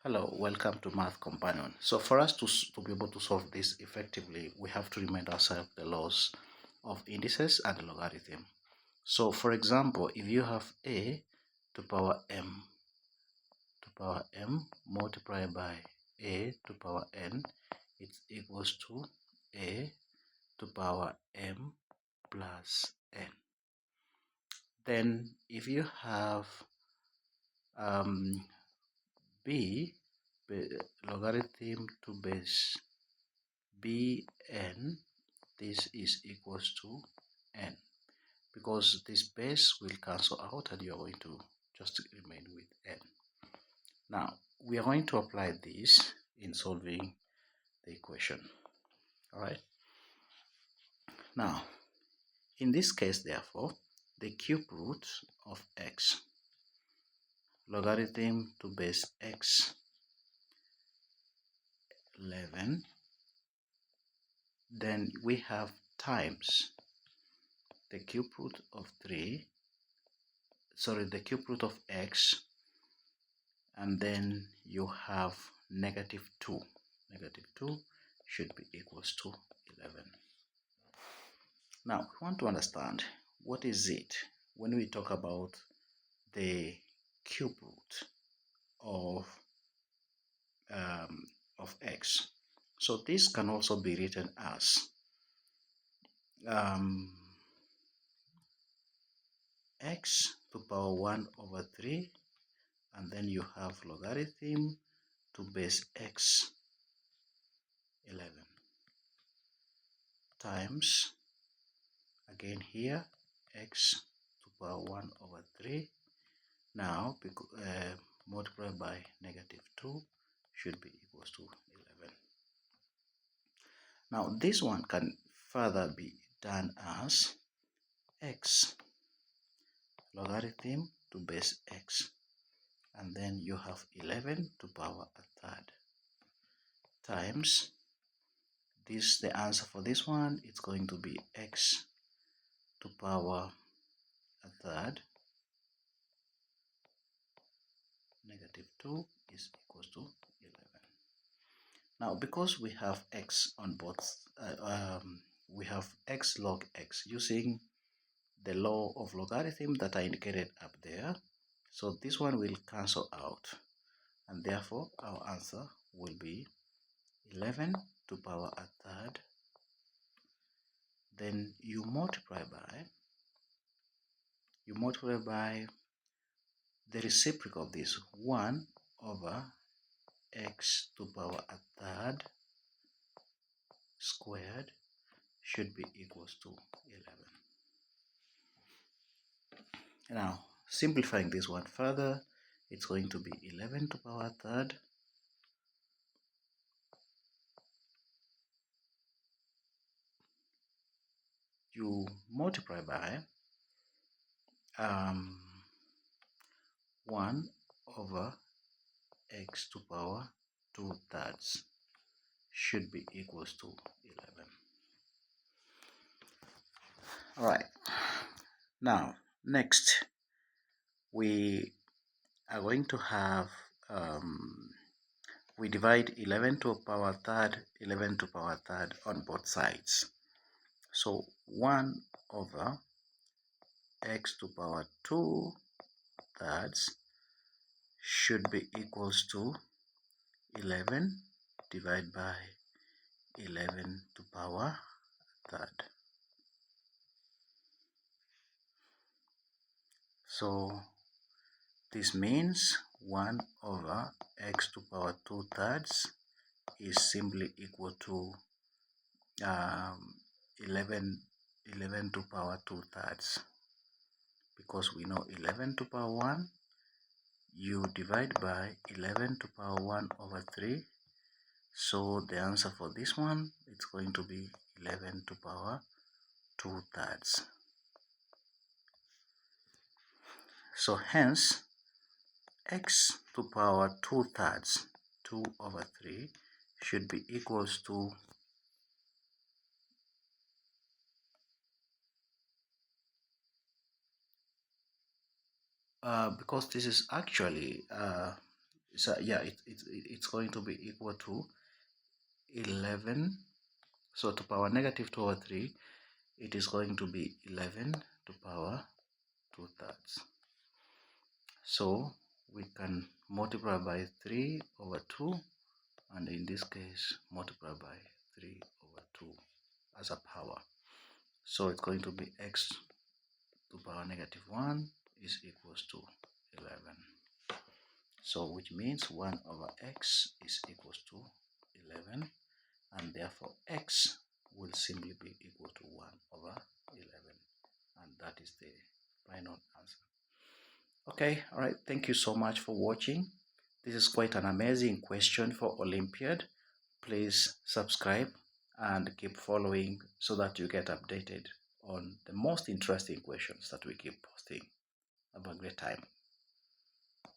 Hello, welcome to Math Companion. So for us to be able to solve this effectively, we have to remind ourselves the laws of indices and the logarithm. So for example, if you have a to power m multiplied by a to power n, it equals to a to power m plus n. Then if you have b logarithm to base bn, this is equals to n, because this base will cancel out and you're going to just remain with n. Now we are going to apply this in solving the equation. All right, now in this case, therefore, the cube root of x logarithm to base x 11, then we have times the cube root of the cube root of x, and then you have negative 2. Negative 2 should be equals to 11. Now we want to understand what is it when we talk about the cube root of x. So this can also be written as x to power 1 over 3, and then you have logarithm to base x 11 times, again here, x to power 1 over 3. Now multiplied by negative 2 should be equals to 11. Now this one can further be done as x logarithm to base x, and then you have 11 to power a third times this. The answer for this one, it's going to be x to power a third negative 2 is equals to 11. Now because we have x on both, we have x log x using the law of logarithm that I indicated up there, so this one will cancel out, and therefore our answer will be 11 to power a third. Then you multiply by the reciprocal of this, 1 over x to power a third squared should be equals to 11. Now simplifying this one further, it's going to be 11 to power a third you multiply by 1 over x to power 2 thirds should be equals to 11. All right, now next we are going to have we divide 11 to power third on both sides. So 1 over x to power 2 thirds should be equals to 11 divided by 11 to power third. So this means 1 over x to power 2 thirds is simply equal to 11 to power 2 thirds, because we know 11 to power 1, you divide by 11 to power 1 over 3. So the answer for this one, it's going to be 11 to power 2 thirds. So hence x to power 2 thirds, 2 over 3, should be equals to because this is actually So yeah, it's going to be equal to 11. So to power negative 2 over 3, it is going to be 11 to power 2/3. So we can multiply by 3 over 2, and in this case multiply by 3 over 2 as a power. So it's going to be x to power negative 1 is equals to 11. So which means 1 over x is equals to 11, and therefore x will simply be equal to 1 over 11, and that is the final answer. Okay, all right, thank you so much for watching. This is quite an amazing question for Olympiad. Please subscribe and keep following so that you get updated on the most interesting questions that we keep posting. Have a great time.